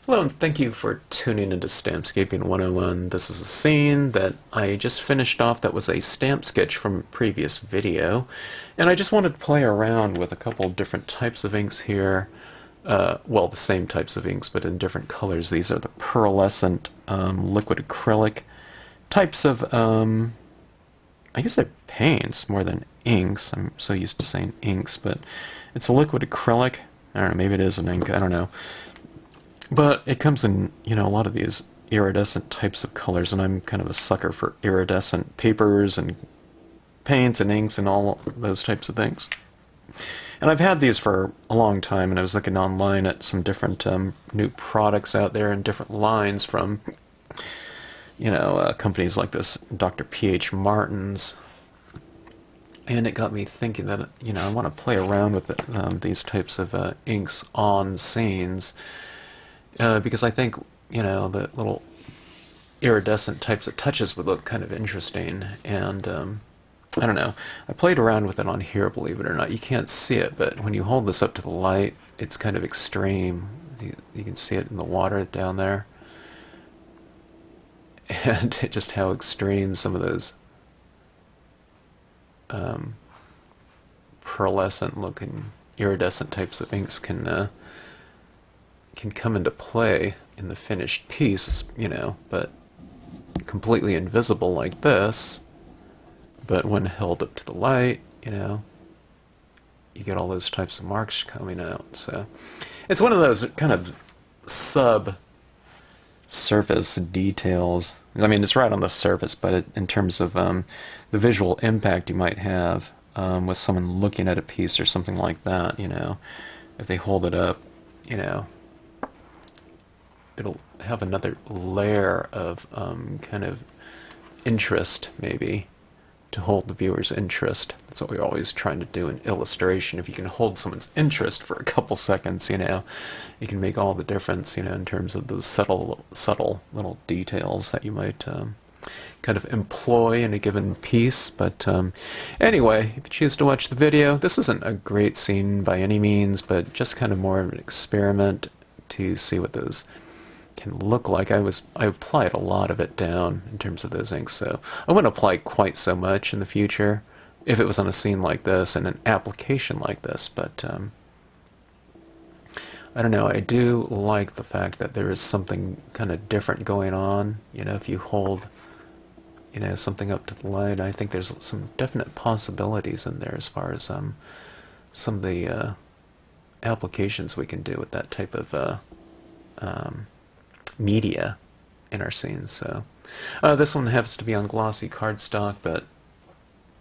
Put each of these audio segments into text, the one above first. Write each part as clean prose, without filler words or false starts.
Hello and thank you for tuning into Stampscaping 101. This is a scene that I just finished off that was a stamp sketch from a previous video, and I just wanted to play around with a couple different types of inks here. Well, the same types of inks but in different colors. These are the pearlescent liquid acrylic types of, I guess they're paints more than inks. I'm so used to saying inks, but it's a liquid acrylic. I don't know, maybe it is an ink, I don't know. But it comes in, a lot of these iridescent types of colors, and I'm kind of a sucker for iridescent papers and paints and inks and all those types of things. And I've had these for a long time, and I was looking online at some different new products out there and different lines from, companies like this Dr. P.H. Martin's. And it got me thinking that, I want to play around with these types of inks on scenes. Because I think, the little iridescent types of touches would look kind of interesting, and I don't know. I played around with it on here, believe it or not. You can't see it, but when you hold this up to the light, it's kind of extreme. You can see it in the water down there, and just how extreme some of those pearlescent-looking iridescent types of inks can come into play in the finished piece, but completely invisible like this. But when held up to the light, you get all those types of marks coming out. So it's one of those kind of sub-surface details. I mean, it's right on the surface, but in terms of the visual impact you might have with someone looking at a piece or something like that, if they hold it up, it'll have another layer of kind of interest, maybe, to hold the viewer's interest. That's what we're always trying to do in illustration. If you can hold someone's interest for a couple seconds, you can make all the difference, in terms of those subtle little details that you might kind of employ in a given piece. But anyway, if you choose to watch the video, this isn't a great scene by any means, but just kind of more of an experiment to see what those can look like. I applied a lot of it down in terms of those inks, so I wouldn't apply quite so much in the future if it was on a scene like this and an application like this, but I don't know, I do like the fact that there is something kind of different going on, if you hold something up to the light. I think there's some definite possibilities in there as far as some of the applications we can do with that type of media in our scenes. So this one happens to be on glossy cardstock, but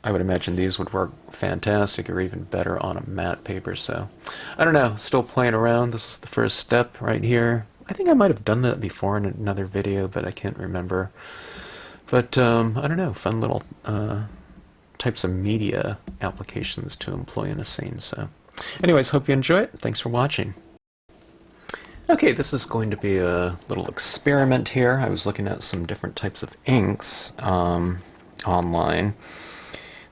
I would imagine these would work fantastic or even better on a matte paper. So I don't know, still playing around. This is the first step right here. I think I might have done that before in another video, but I can't remember. But I don't know, fun little types of media applications to employ in a scene. So anyways, hope you enjoy it. Thanks for watching. Okay, this is going to be a little experiment here. I was looking at some different types of inks online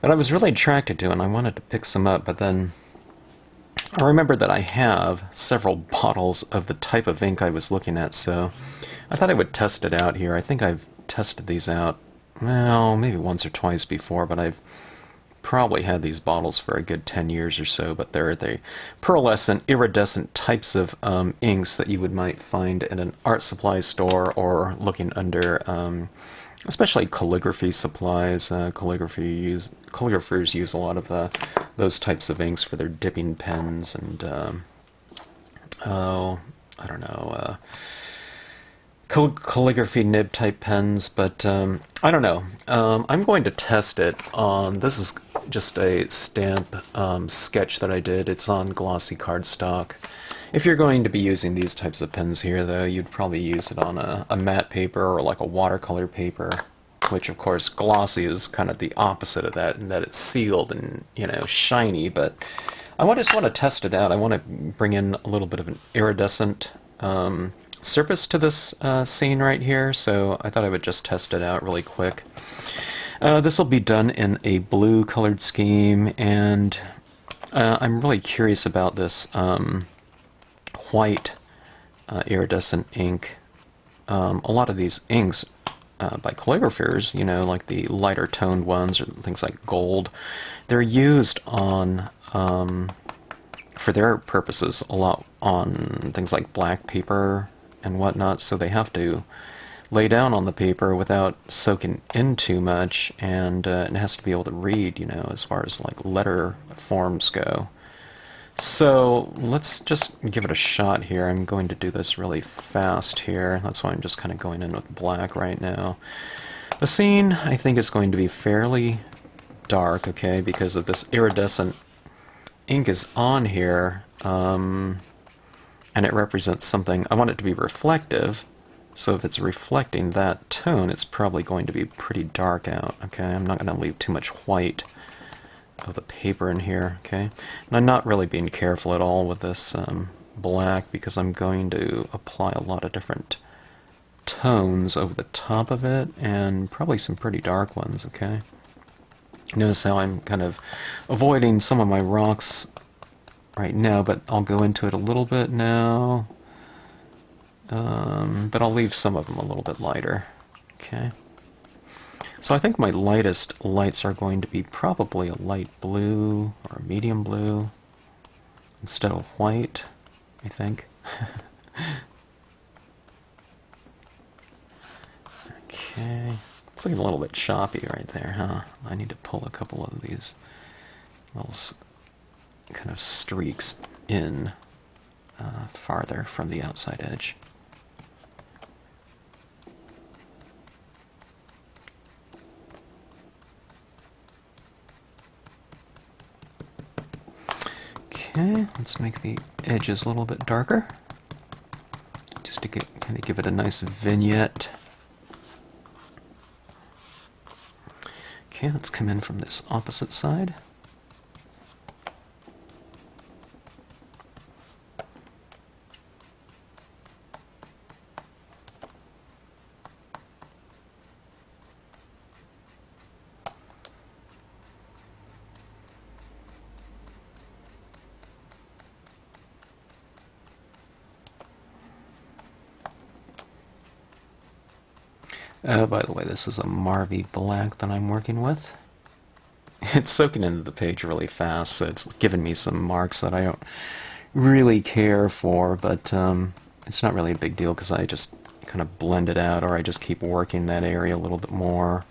that I was really attracted to, and I wanted to pick some up, but then I remembered that I have several bottles of the type of ink I was looking at, so I thought I would test it out here. I think I've tested these out, well, maybe once or twice before, but I've probably had these bottles for a good 10 years or so, but they're the pearlescent, iridescent types of inks that you might find in an art supply store or looking under, especially calligraphy supplies. Calligraphers use a lot of those types of inks for their dipping pens and, I don't know, calligraphy nib type pens, but I don't know. I'm going to test it on, this is just a stamp sketch that I did. It's on glossy cardstock. If you're going to be using these types of pens here, though, you'd probably use it on a matte paper or like a watercolor paper, which of course glossy is kind of the opposite of that, in that it's sealed and, shiny. But I just want to test it out. I want to bring in a little bit of an iridescent surface to this scene right here, so I thought I would just test it out really quick. This will be done in a blue colored scheme, and I'm really curious about this white iridescent ink. A lot of these inks by calligraphers, you know, like the lighter toned ones or things like gold, they're used on, for their purposes, a lot on things like black paper and whatnot, so they have to lay down on the paper without soaking in too much, and it has to be able to read, you know, as far as like letter forms go. So let's just give it a shot here. I'm going to do this really fast here. That's why I'm just kind of going in with black right now. The scene, I think, is going to be fairly dark, okay, because of this iridescent ink is on here, and it represents something. I want it to be reflective, so if it's reflecting that tone, it's probably going to be pretty dark out, okay? I'm not going to leave too much white of the paper in here, okay? And I'm not really being careful at all with this black, because I'm going to apply a lot of different tones over the top of it, and probably some pretty dark ones, okay? Notice how I'm kind of avoiding some of my rocks right now, but I'll go into it a little bit now. But I'll leave some of them a little bit lighter, okay? So I think my lightest lights are going to be probably a light blue or a medium blue instead of white, I think. Okay, it's looking a little bit choppy right there, huh? I need to pull a couple of these little kind of streaks in farther from the outside edge. Okay, let's make the edges a little bit darker, just to kind of give it a nice vignette. Okay, let's come in from this opposite side. By the way, this is a Marvy black that I'm working with. It's soaking into the page really fast, so it's giving me some marks that I don't really care for, but it's not really a big deal because I just kind of blend it out, or I just keep working that area a little bit more.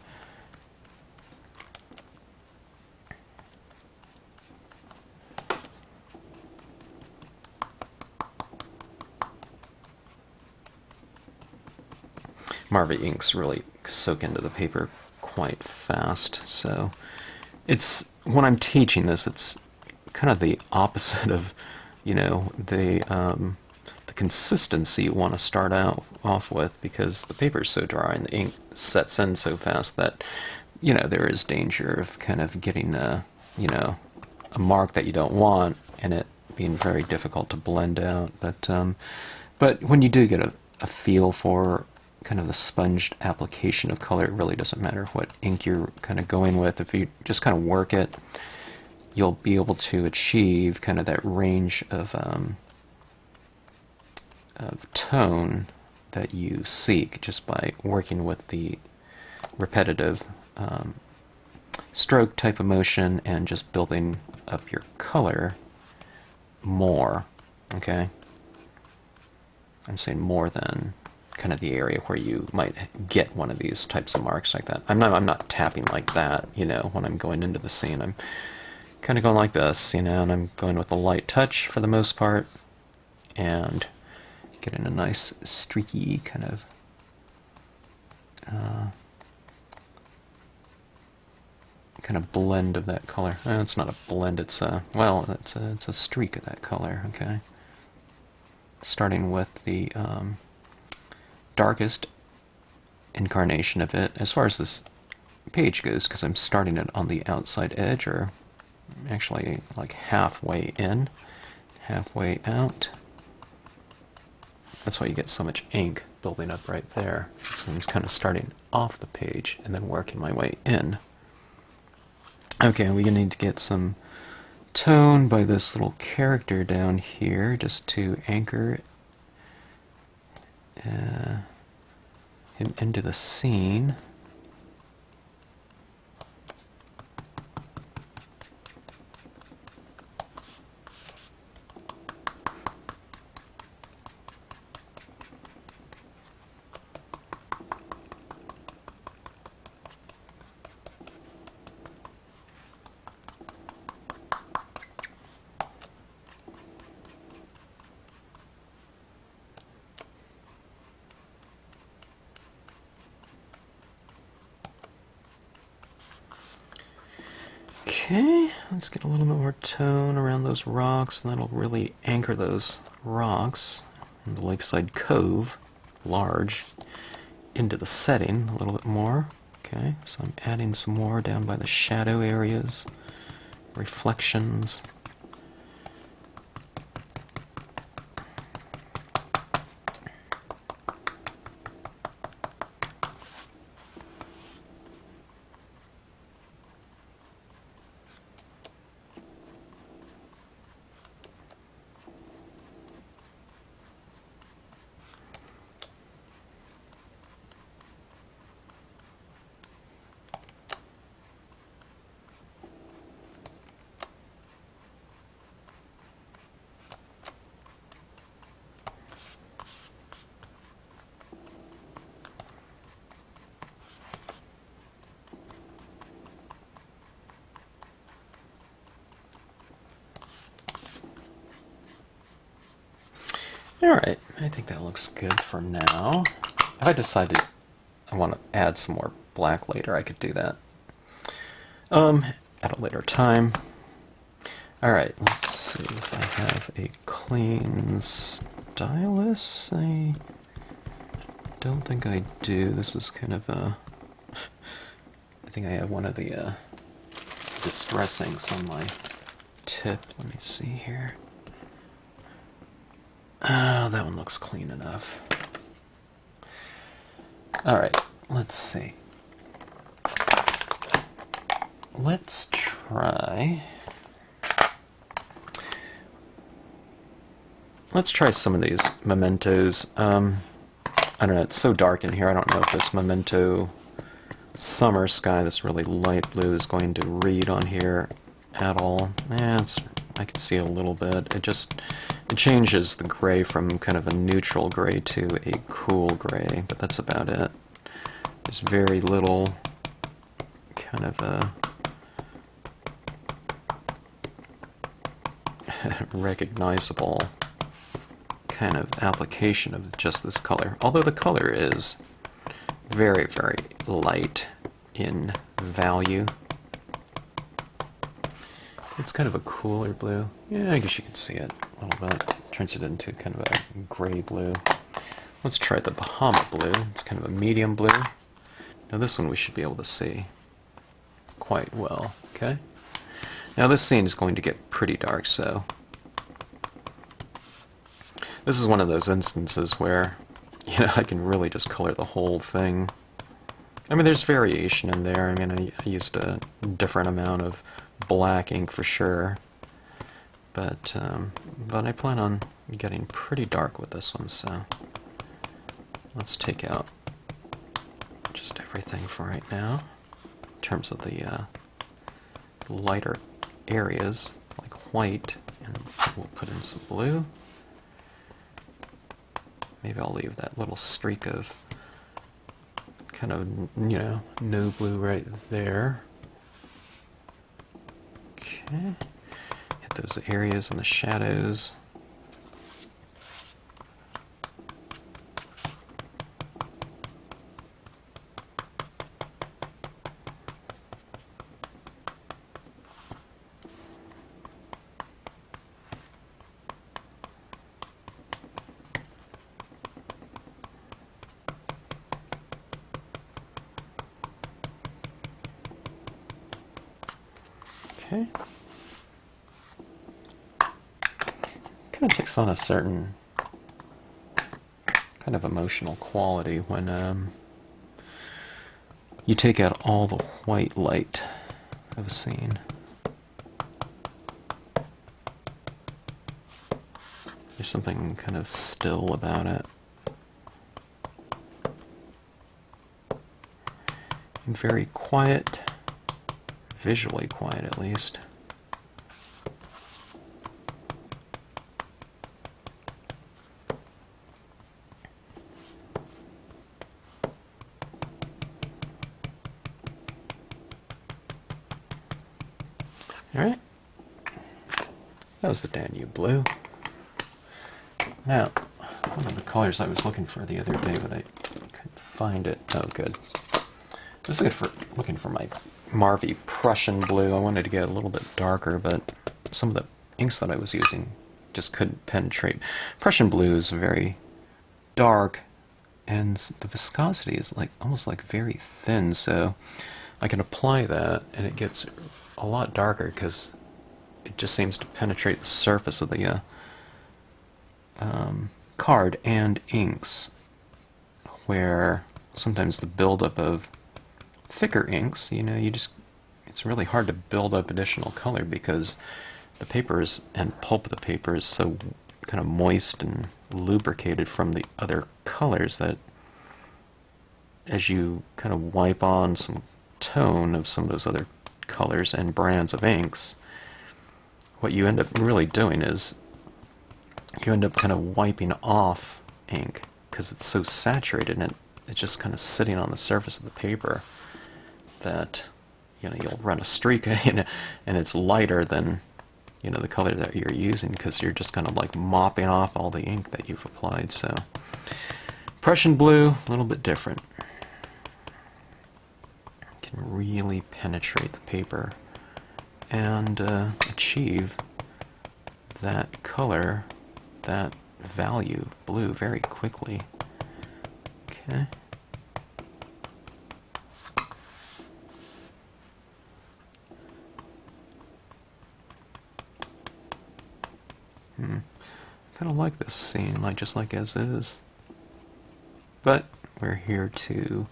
Marvy inks really soak into the paper quite fast, so it's, when I'm teaching this, it's kind of the opposite of, you know, the consistency you want to start out off with, because the paper is so dry and the ink sets in so fast that, you know, there is danger of kind of getting a, you know, a mark that you don't want and it being very difficult to blend out. But when you do get a feel for kind of the sponged application of color, it really doesn't matter what ink you're kind of going with. If you just kind of work it, you'll be able to achieve kind of that range of tone that you seek just by working with the repetitive stroke type of motion and just building up your color more, okay? I'm saying more than kind of the area where you might get one of these types of marks like that. I'm not tapping like that, you know, when I'm going into the scene. I'm kind of going like this, you know, and I'm going with a light touch for the most part, and getting a nice streaky kind of blend of that color. It's not a blend, it's a, well, it's a streak of that color, okay? Starting with the darkest incarnation of it as far as this page goes, because I'm starting it on the outside edge, or actually like halfway in, halfway out. That's why you get so much ink building up right there. So I'm just kind of starting off the page and then working my way in. Okay, we need to get some tone by this little character down here just to anchor him into the scene. Okay, let's get a little bit more tone around those rocks, and that'll really anchor those rocks in the lakeside cove, large, into the setting a little bit more. Okay, so I'm adding some more down by the shadow areas, reflections. Alright, I think that looks good for now. If I decided I want to add some more black later, I could do that. At a later time. Alright, let's see if I have a clean stylus. I don't think I do. This is kind of a... I think I have one of the distress inks on my tip. Let me see here. Oh, that one looks clean enough. Alright, let's see. Let's try... Let's try some of these mementos. I don't know, it's so dark in here, I don't know if this memento summer sky, this really light blue, is going to read on here at all. I can see a little bit. It changes the gray from kind of a neutral gray to a cool gray, but that's about it. There's very little kind of a recognizable kind of application of just this color. Although the color is very, very light in value. It's kind of a cooler blue. Yeah, I guess you can see it a little bit. Turns it into kind of a gray blue. Let's try the Bahama blue. It's kind of a medium blue. Now this one we should be able to see quite well. Okay. Now this scene is going to get pretty dark, so this is one of those instances where, you know, I can really just color the whole thing. I mean, there's variation in there. I mean, I used a different amount of black ink for sure, but I plan on getting pretty dark with this one, so let's take out just everything for right now in terms of the lighter areas, like white, and we'll put in some blue. Maybe I'll leave that little streak of kind of, you know, no blue right there. Okay, hit those areas in the shadows. Okay. Kind of takes on a certain kind of emotional quality when you take out all the white light of a scene. There's something kind of still about it. and very quiet, visually quiet at least. Alright, that was the Danube blue. Now, one of the colors I was looking for the other day, but I couldn't find it. Oh, good. I was looking for my Marvy Prussian blue. I wanted to get a little bit darker, but some of the inks that I was using just couldn't penetrate. Prussian blue is very dark, and the viscosity is almost very thin, so I can apply that, and it gets a lot darker because it just seems to penetrate the surface of the card and inks, where sometimes the buildup of thicker inks, it's really hard to build up additional color because the papers and pulp of the paper is so kind of moist and lubricated from the other colors that as you kind of wipe on some tone of some of those other colors and brands of inks, what you end up really doing is you end up kind of wiping off ink because it's so saturated and it's just kind of sitting on the surface of the paper that you'll run a streak and it's lighter than the color that you're using because you're just kind of mopping off all the ink that you've applied. So Prussian blue, a little bit different. Can really penetrate the paper and achieve that color, that value of blue very quickly. Okay. I kind of like this scene, just like as is. But we're here to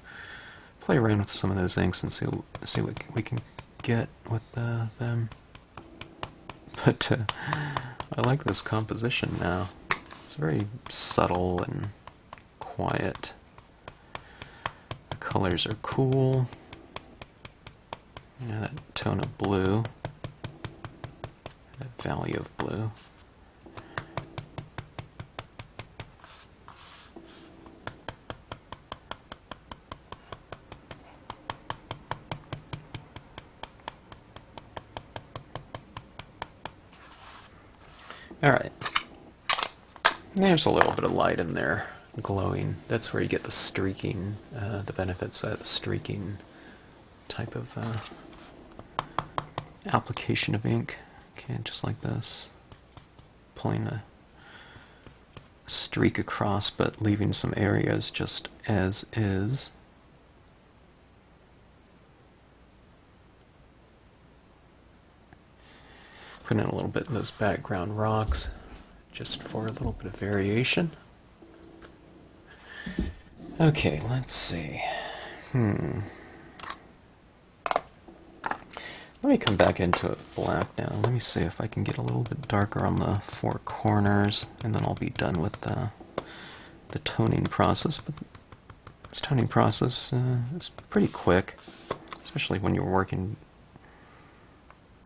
play around with some of those inks and see what we can get with them. But I like this composition now. It's very subtle and quiet. The colors are cool. That tone of blue, that value of blue. Alright, there's a little bit of light in there, glowing. That's where you get the streaking, the benefits of the streaking type of application of ink. Okay, just like this. Pulling a streak across, but leaving some areas just as is. Put in a little bit of those background rocks just for a little bit of variation. Okay, let's see. Let me come back into it black now. Let me see if I can get a little bit darker on the four corners, and then I'll be done with the toning process. But this toning process is pretty quick, especially when you're working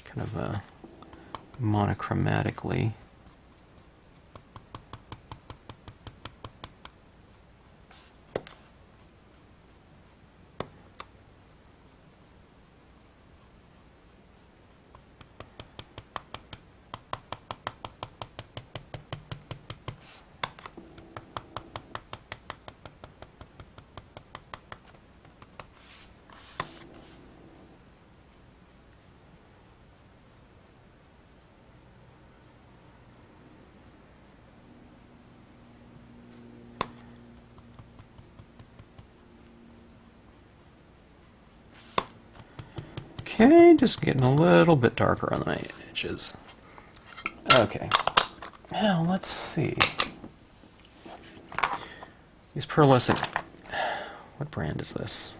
kind of monochromatically. Okay, just getting a little bit darker on my edges. Okay, now let's see. These pearlescent, what brand is this?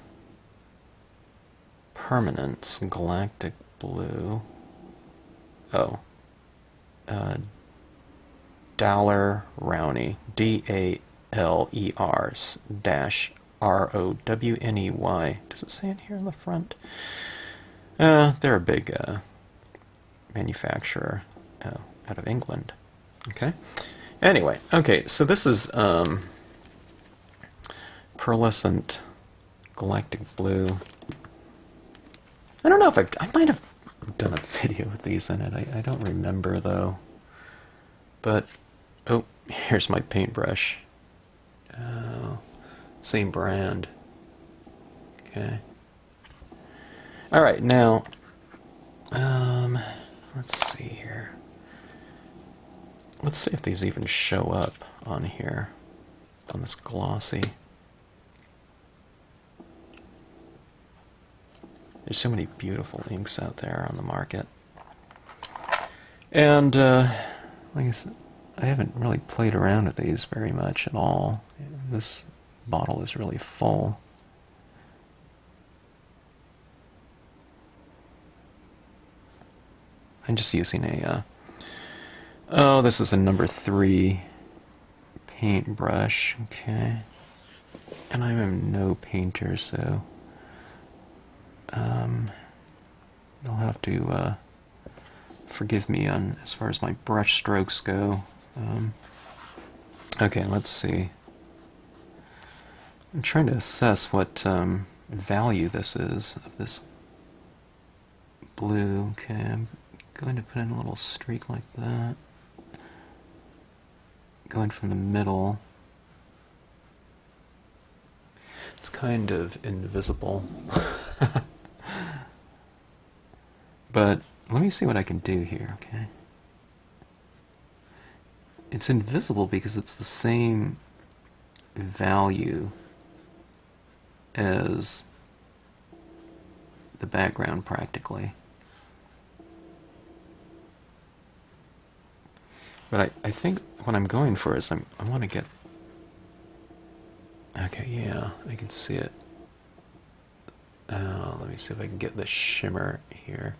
Permanence Galactic Blue. Oh, Daler Rowney, DALER Rowney. Does it say it here in the front? They're a big manufacturer out of England. Okay. Anyway, okay, so this is Pearlescent Galactic Blue. I don't know if I might have done a video with these in it. I don't remember, though. But, oh, here's my paintbrush. Same brand. Okay. Alright, now, let's see here. Let's see if these even show up on here, on this glossy. There's so many beautiful inks out there on the market. And, like I said, I haven't really played around with these very much at all. This bottle is really full. I'm just using a, oh, this is a number 3 paintbrush, okay. And I am no painter, so you'll have to forgive me on as far as my brush strokes go. Okay, let's see. I'm trying to assess what value this is of this blue. Okay, I'm going to put in a little streak like that. Going from the middle. It's kind of invisible. But let me see what I can do here, okay? It's invisible because it's the same value as the background practically. But I think what I'm going for is I want to get... Okay, yeah, I can see it. Let me see if I can get the shimmer here.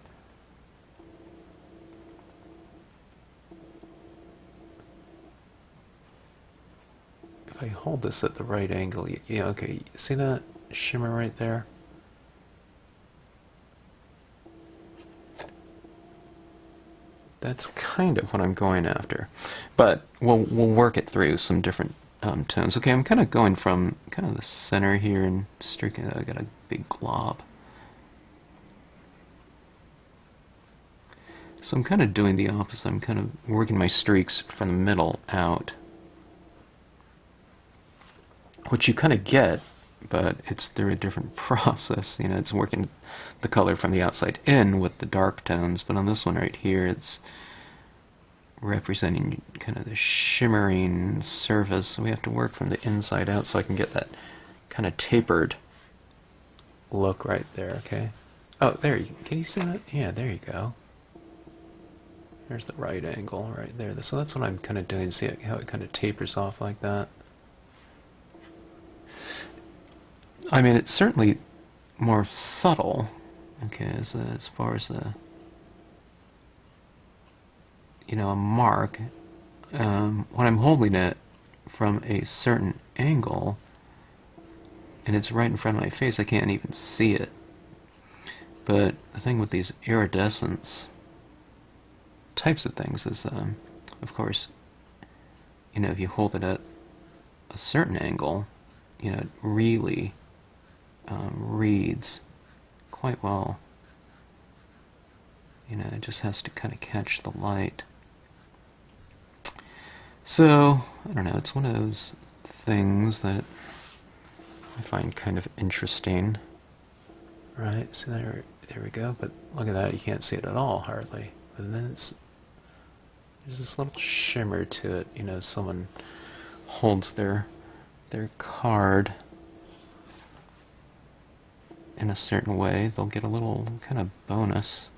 If I hold this at the right angle, yeah, okay, see that shimmer right there? That's kind of what I'm going after. But we'll work it through some different tones. Okay, I'm kind of going from kind of the center here and streaking. I got a big glob. So I'm kind of doing the opposite. I'm kind of working my streaks from the middle out. Which you kind of get, but it's through a different process. You know, it's working the color from the outside in with the dark tones, but on this one right here, it's representing kind of the shimmering surface. So we have to work from the inside out so I can get that kind of tapered look right there, okay? Oh, there you can you see that? Yeah, there you go. There's the right angle right there. So that's what I'm kind of doing. See how it kind of tapers off like that? I mean, it's certainly more subtle, okay, as far as you know, a mark. When I'm holding it from a certain angle, and it's right in front of my face, I can't even see it. But the thing with these iridescence types of things is, of course, you know, if you hold it at a certain angle, you know, it really reads quite well. You know, it just has to kind of catch the light. So, I don't know, it's one of those things that I find kind of interesting. Right, so there we go, but look at that, you can't see it at all, hardly. But then there's this little shimmer to it, you know, someone holds their card in a certain way, they'll get a little kind of bonus.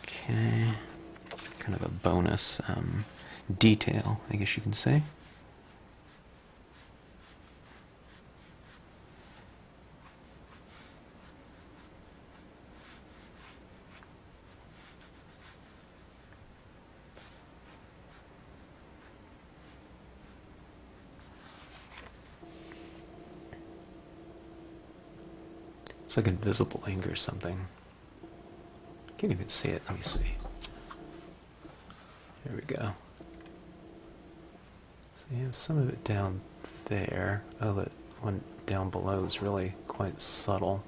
Okay, kind of a bonus detail, I guess you can say. It's like invisible ink or something. Can't even see it. Let me see. Here we go. So you have some of it down there. Oh, that one down below is really quite subtle.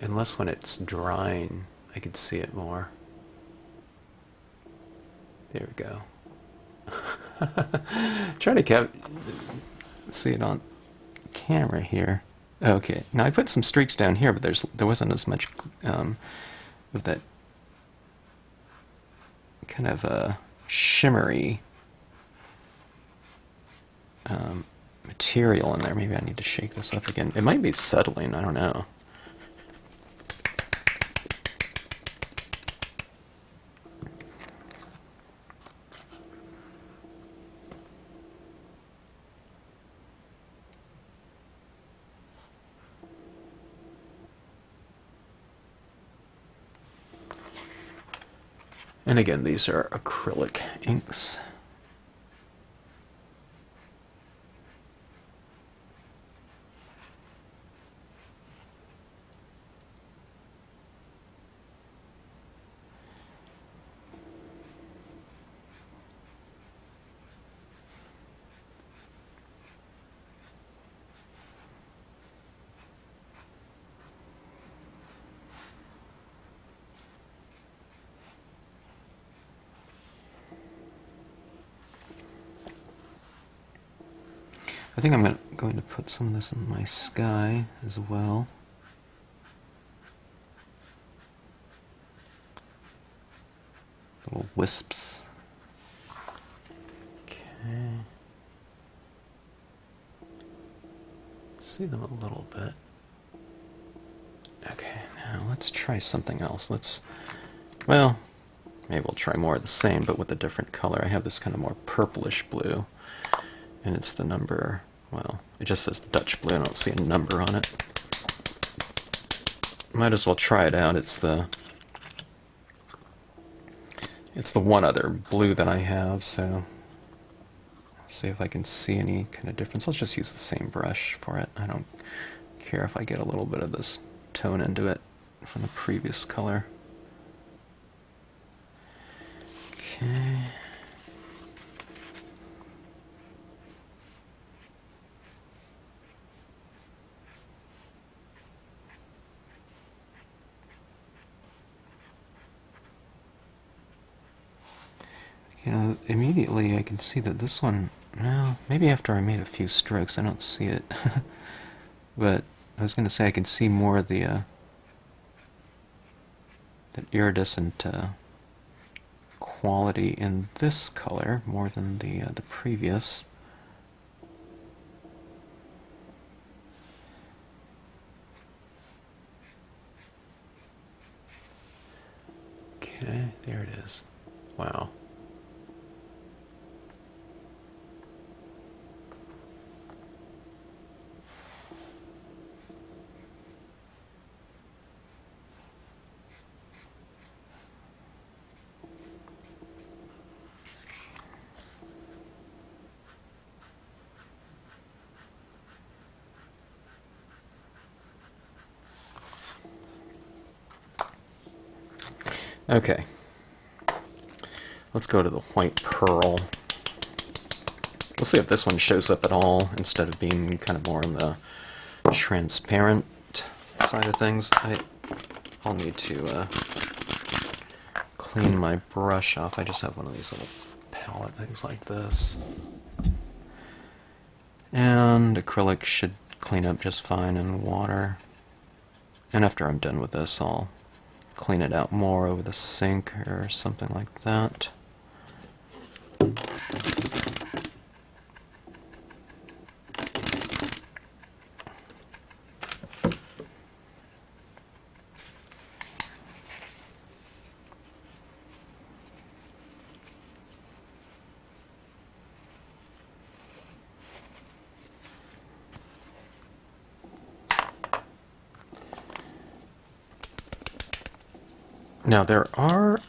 Unless when it's drying, I can see it more. There we go. Trying to see it on camera here. Okay, now I put some streaks down here, but there wasn't as much of that kind of shimmery material in there. Maybe I need to shake this up again. It might be settling, I don't know. And again, these are acrylic inks. I think I'm going to put some of this in my sky as well. Little wisps. Okay. See them a little bit. Okay, now let's try something else. Well, maybe we'll try more of the same, but with a different color. I have this kind of more purplish blue, and it's the number, well, it just says Dutch blue. I don't see a number on it. Might as well try it out. It's the one other blue that I have, so let's see if I can see any kind of difference. Let's just use the same brush for it. I don't care if I get a little bit of this tone into it from the previous color. Okay. You know, immediately I can see that this one, well, maybe after I made a few strokes I don't see it. But I was going to say I can see more of the iridescent quality in this color more than the previous. Okay, there it is. Wow. Okay, let's go to the white pearl. We'll see if this one shows up at all instead of being kind of more on the transparent side of things. I'll need to clean my brush off. I just have one of these little palette things like this. And acrylic should clean up just fine in water. And after I'm done with this, I'll clean it out more over the sink or something like that. Now there are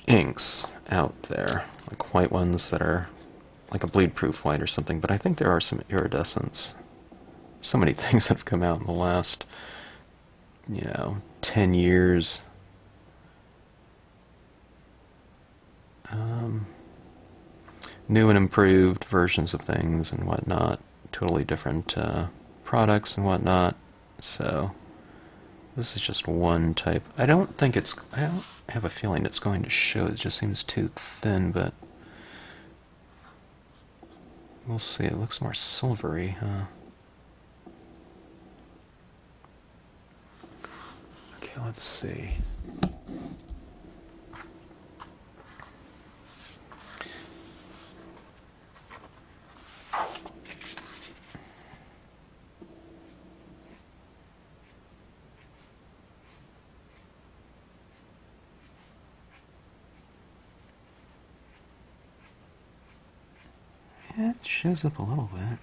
inks out there, like white ones that are like a bleed-proof white or something, but I think there are some iridescents. So many things that have come out in the last, 10 years. New and improved versions of things and whatnot. Totally different products and whatnot. So this is just one type. I don't have a feeling it's going to show. It just seems too thin, but we'll see. It looks more silvery, huh? Okay, let's see. Yeah, it shows up a little bit.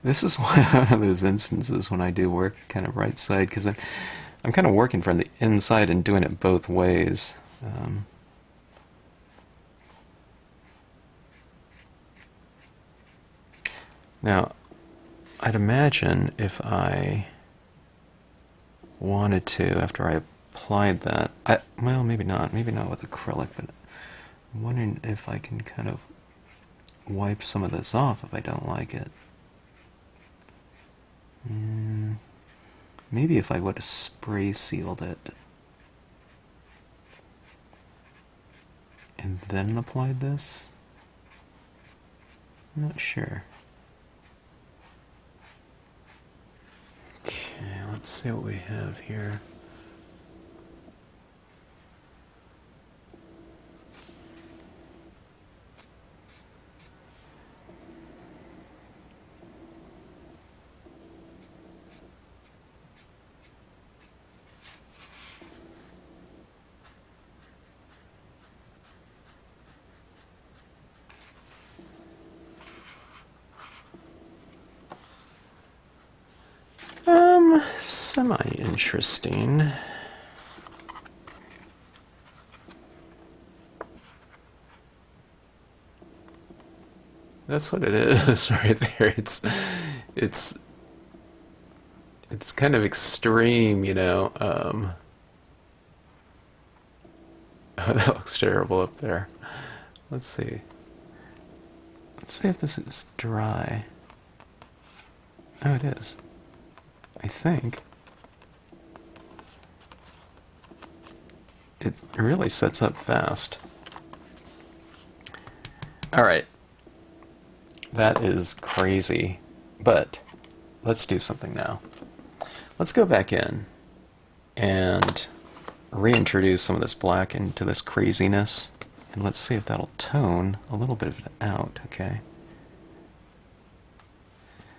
This is one of those instances when I do work kind of right side, because I'm kind of working from the inside and doing it both ways. Now, I'd imagine if I wanted to, after I applied that, well, maybe not with acrylic, but I'm wondering if I can kind of wipe some of this off if I don't like it. Maybe if I would have spray sealed it and then applied this? I'm not sure. Okay, let's see what we have here. Semi-interesting. That's what it is right there. It's kind of extreme, Oh, that looks terrible up there. Let's see. Let's see if this is dry. Oh, it is. I think. It really sets up fast. Alright. That is crazy. But let's do something now. Let's go back in and reintroduce some of this black into this craziness. And let's see if that'll tone a little bit of it out, okay?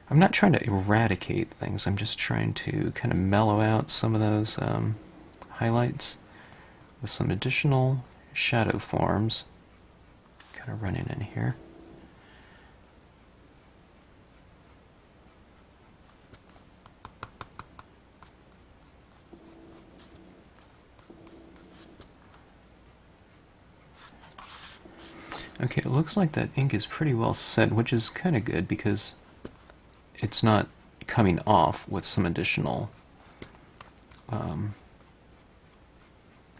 I'm not trying to eradicate things, I'm just trying to kind of mellow out some of those highlights with some additional shadow forms kind of running in here. Okay, it looks like that ink is pretty well set, which is kind of good because it's not coming off with some additional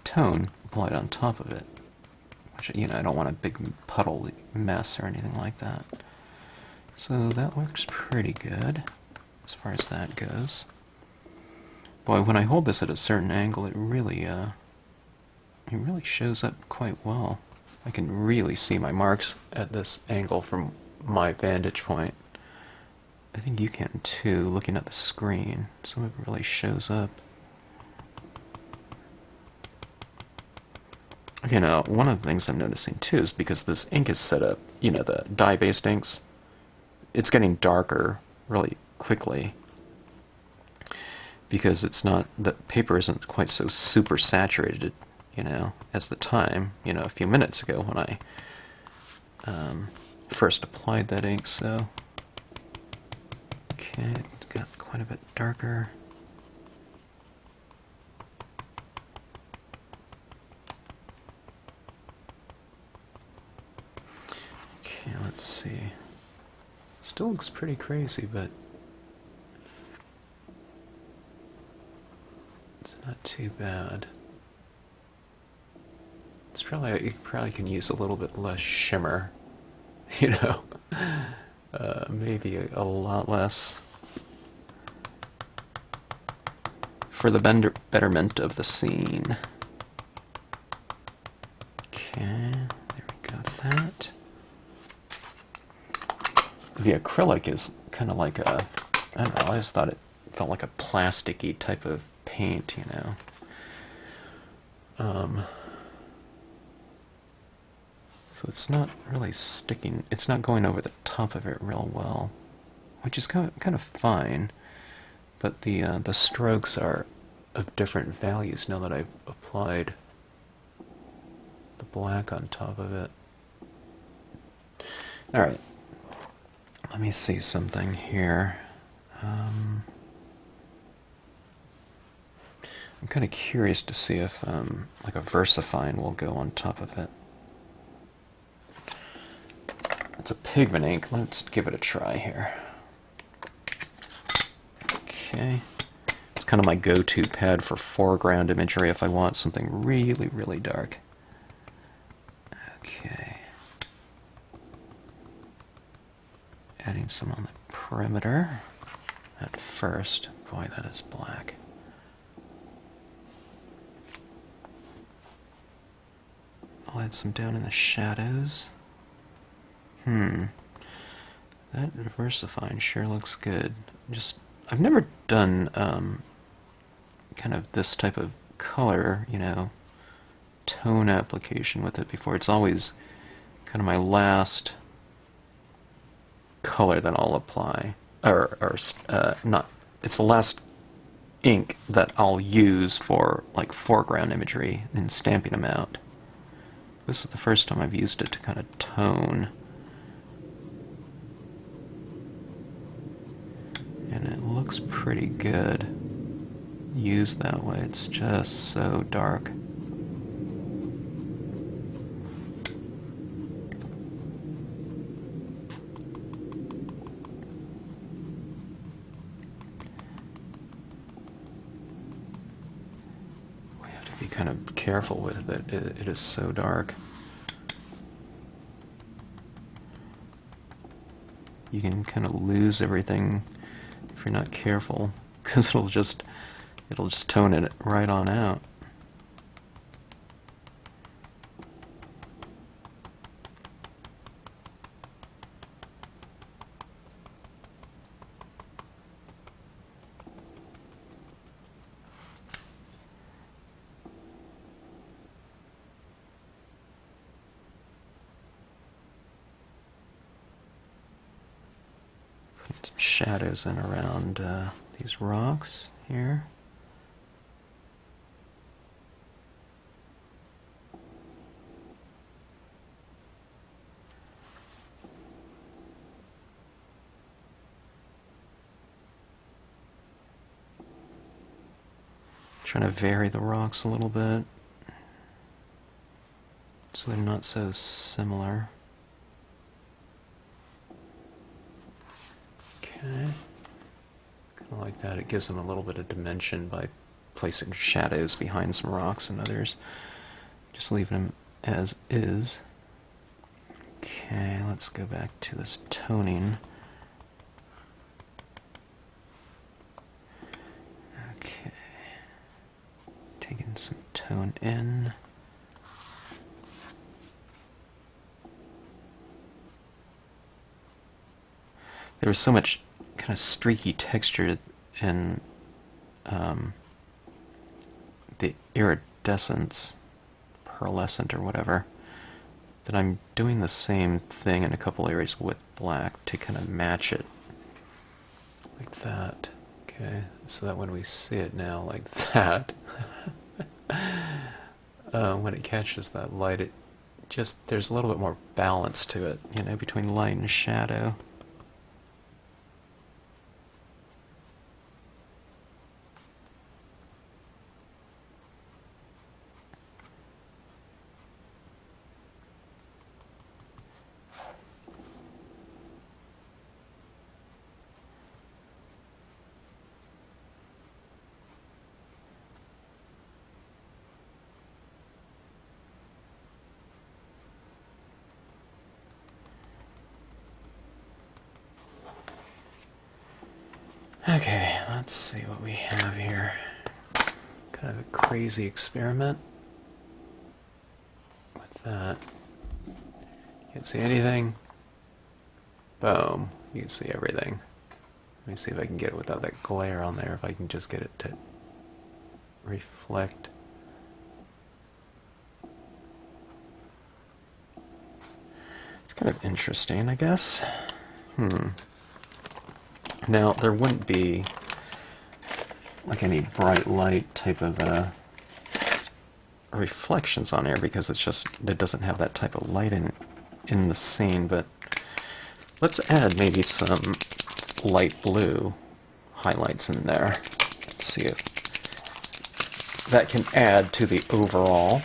tone applied on top of it, which, I don't want a big puddle mess or anything like that. So that looks pretty good as far as that goes. Boy, when I hold this at a certain angle, it really shows up quite well. I can really see my marks at this angle from my vantage point. I think you can too, looking at the screen. Some of it really shows up. Okay, now, one of the things I'm noticing too is because this ink is set up, the dye-based inks, it's getting darker really quickly. Because the paper isn't quite so super saturated, as the time, a few minutes ago when I first applied that ink, so Okay, it got quite a bit darker. Okay, let's see. Still looks pretty crazy, but it's not too bad. It's probably, you probably can use a little bit less shimmer, you know, maybe a lot less for the betterment of the scene. Okay, there we go with that. The acrylic is kind of like a, I don't know, I always thought it felt like a plasticky type of paint, you know. So it's not really sticking, it's not going over the top of it real well, which is kind of fine, but the strokes are of different values now that I've applied the black on top of it. Alright, let me see something here. I'm kind of curious to see if like a VersaFine will go on top of it. It's a pigment ink. Let's give it a try here. Okay. It's kind of my go-to pad for foreground imagery if I want something really, really dark. Okay. Adding some on the perimeter at first. Boy, that is black. I'll add some down in the shadows. That VersaFine sure looks good. I've never done kind of this type of color, you know, tone application with it before. It's always kind of my last color that I'll apply, not. It's the last ink that I'll use for like foreground imagery and stamping them out. This is the first time I've used it to kind of tone. And it looks pretty good used that way. It's just so dark. We have to be kind of careful with it. It is so dark. You can kind of lose everything if you're not careful, because it'll just tone it right on out. Put some shadows in around these rocks here. Trying to vary the rocks a little bit so they're not so similar. Okay. Kind of like that. It gives them a little bit of dimension by placing shadows behind some rocks and others. Just leaving them as is. Okay, let's go back to this toning. Okay. Taking some tone in. There was so much kind of streaky texture in the iridescence, pearlescent or whatever, that I'm doing the same thing in a couple areas with black to kind of match it like that. Okay, so that when we see it now like that, when it catches that light, it just, there's a little bit more balance to it, you know, between light and shadow. Okay, let's see what we have here. Kind of a crazy experiment with that. Can't see anything. Boom. You can see everything. Let me see if I can get it without that glare on there, if I can just get it to reflect. It's kind of interesting, I guess. Now, there wouldn't be like any bright light type of reflections on here because it doesn't have that type of light in the scene, but let's add maybe some light blue highlights in there. Let's see if that can add to the overall.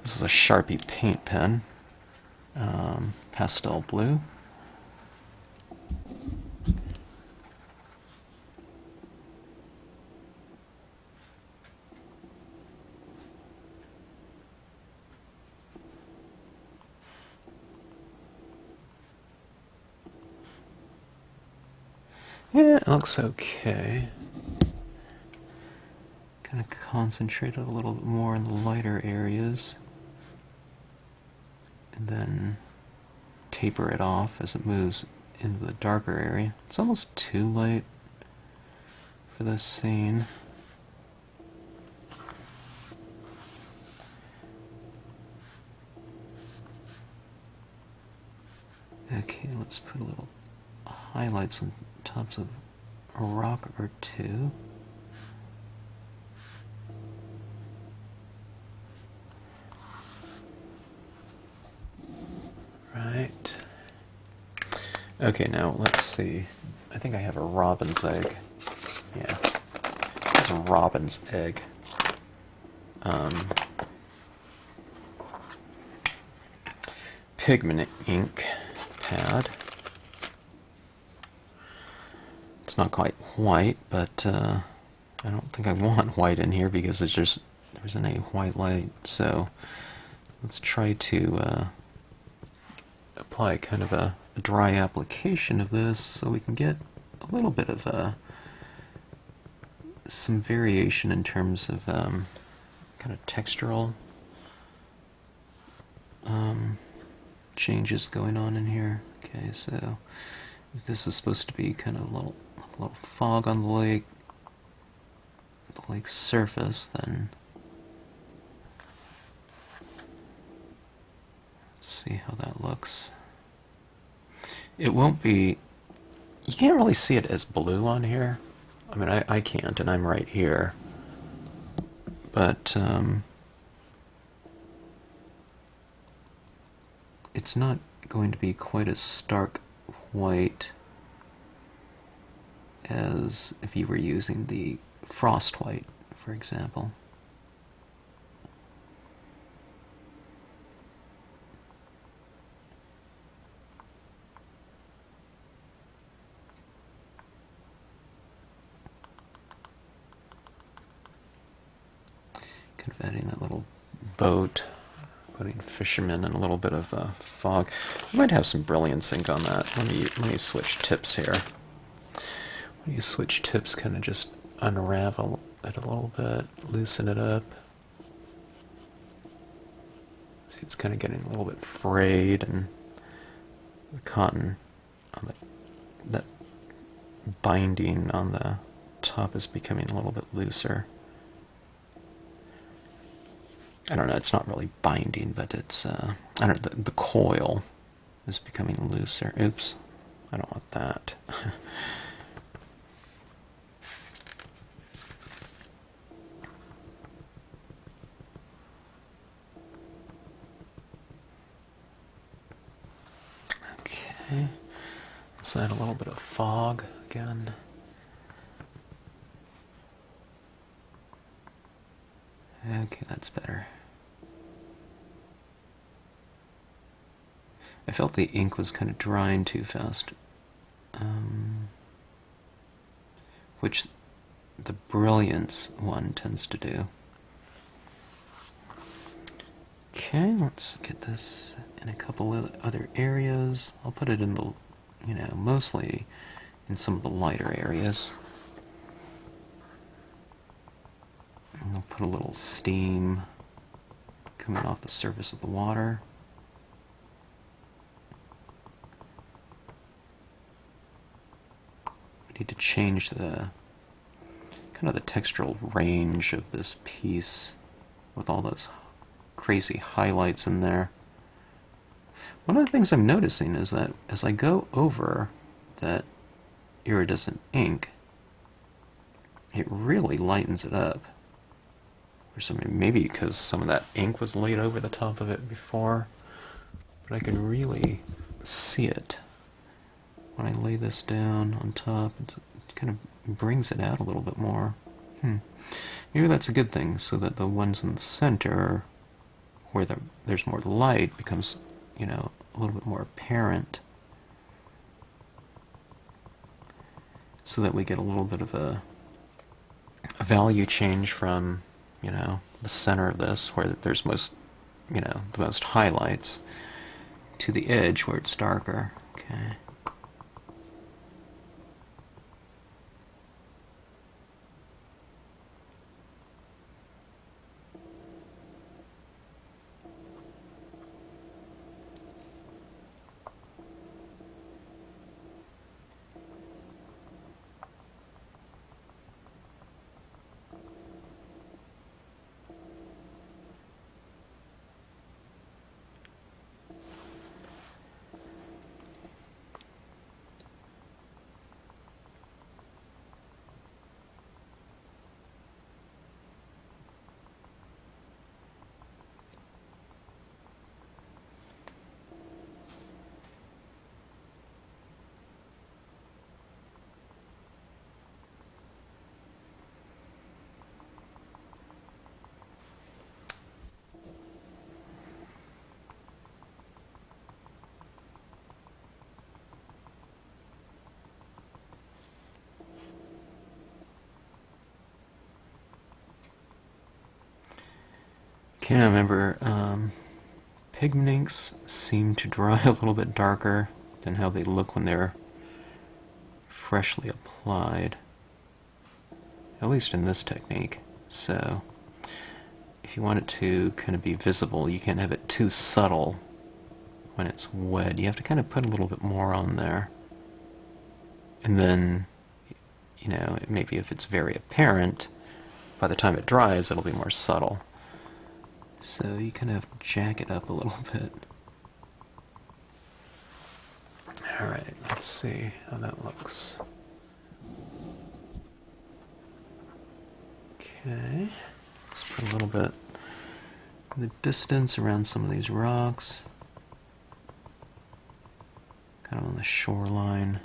This is a Sharpie paint pen, pastel blue. Yeah, it looks okay. Kind of concentrate it a little bit more in the lighter areas, and then taper it off as it moves into the darker area. It's almost too light for this scene. Okay, let's put a little highlights on tops of a rock or two. Right. Okay, now let's see. I think I have a robin's egg. Yeah. There's a robin's egg. Pigment ink pad. It's not quite white, but I don't think I want white in here because there isn't any white light. So let's try to apply kind of a dry application of this so we can get a little bit of some variation in terms of kind of textural changes going on in here. Okay, so if this is supposed to be kind of a little fog on the lake surface, then let's see how that looks. It won't be, you can't really see it as blue on here. I mean, I can't, and I'm right here. But it's not going to be quite as stark white as if you were using the frost white, for example. Kind of adding that little boat, putting fishermen and a little bit of fog. I might have some brilliance ink on that. Let me switch tips here. When you switch tips, kind of just unravel it a little bit, loosen it up. See, it's kind of getting a little bit frayed, and the cotton on that binding on the top is becoming a little bit looser. I don't know, it's not really binding, but it's, I don't know, the coil is becoming looser. Oops, I don't want that. Okay, let's add a little bit of fog again. Okay, that's better. I felt the ink was kind of drying too fast, which the Brilliance one tends to do. Okay, let's get this in a couple of other areas. I'll put it in the, mostly in some of the lighter areas. And we'll put a little steam coming off the surface of the water. We need to change the kind of the textural range of this piece with all those crazy highlights in there. One of the things I'm noticing is that as I go over that iridescent ink, it really lightens it up. Or something, maybe because some of that ink was laid over the top of it before, but I can really see it when I lay this down on top. It kind of brings it out a little bit more. Maybe that's a good thing, so that the ones in the center, where there's more light, becomes, a little bit more apparent, so that we get a little bit of a value change from, the center of this, where there's most, the most highlights, to the edge where it's darker. Okay. Okay, I remember pigment inks seem to dry a little bit darker than how they look when they're freshly applied, at least in this technique. So if you want it to kind of be visible, you can't have it too subtle when it's wet. You have to kind of put a little bit more on there, and then, maybe if it's very apparent, by the time it dries, it'll be more subtle. So you kind of jack it up a little bit. Alright, let's see how that looks. Okay, let's put a little bit in the distance around some of these rocks, kind of on the shoreline.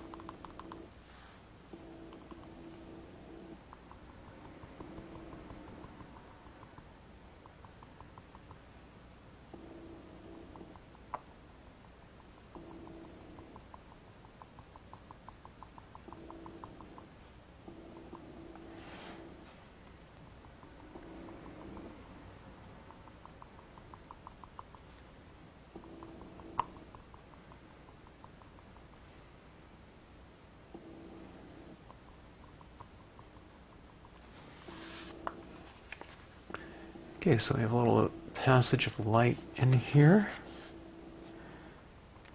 Okay, so we have a little passage of light in here.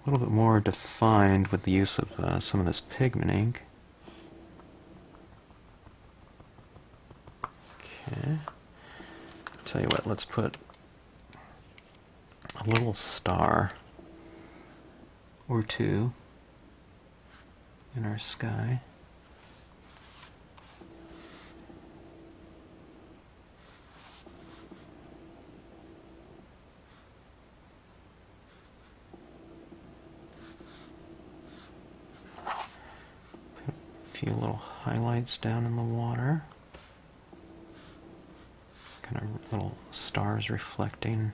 A little bit more defined with the use of some of this pigment ink. Okay. Tell you what, let's put a little star or two in our sky. Few little highlights down in the water, kind of little stars reflecting.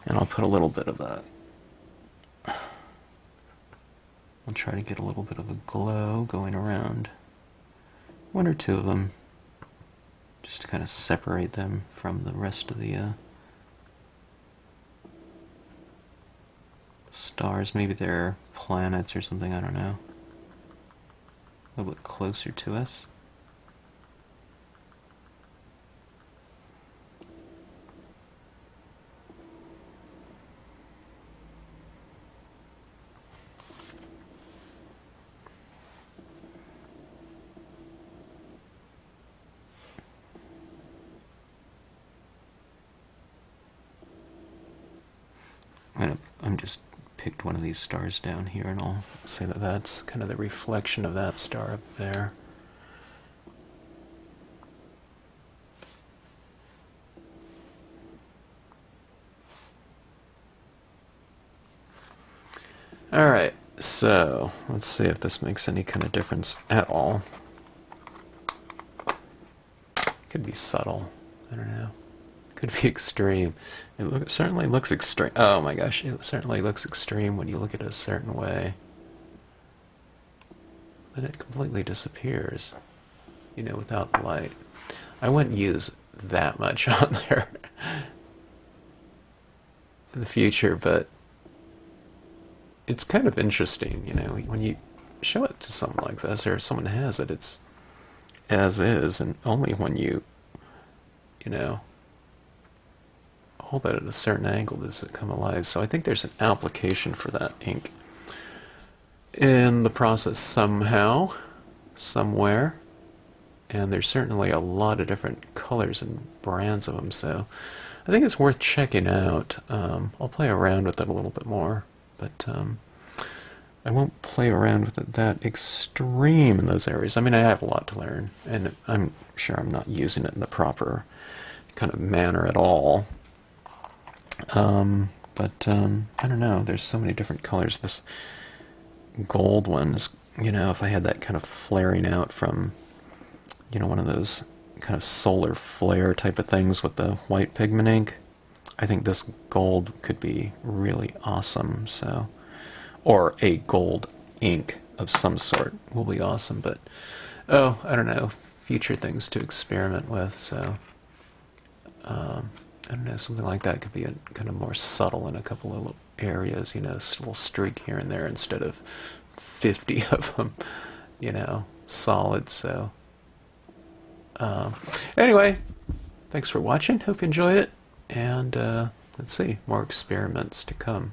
And I'll put a little bit of a, I'll try to get a little bit of a glow going around one or two of them, just to kind of separate them from the rest of the stars. Maybe they're planets or something, I don't know. A little bit closer to us. I'm just picked one of these stars down here, and I'll say that that's kind of the reflection of that star up there. Alright, so let's see if this makes any kind of difference at all. Could be subtle, I don't know. Could be extreme. It certainly looks extreme. Oh my gosh, it certainly looks extreme when you look at it a certain way. Then it completely disappears, you know, without the light. I wouldn't use that much on there in the future, but it's kind of interesting, you know, when you show it to someone like this, or someone has it, it's as is, and only when you know, hold it at a certain angle does it come alive. So I think there's an application for that ink in the process somehow, somewhere, and there's certainly a lot of different colors and brands of them, so I think it's worth checking out. I'll play around with it a little bit more, but I won't play around with it that extreme in those areas. I mean, I have a lot to learn, and I'm sure I'm not using it in the proper kind of manner at all. But I don't know, there's so many different colors. This gold one is, you know, if I had that kind of flaring out from, you know, one of those kind of solar flare type of things with the white pigment ink, I think this gold could be really awesome. So, or a gold ink of some sort will be awesome, but oh, I don't know, future things to experiment with. So I don't know, something like that could be a kind of more subtle in a couple of areas, you know, a little streak here and there instead of 50 of them, you know, solid. So anyway, thanks for watching, hope you enjoyed it, and let's see, more experiments to come.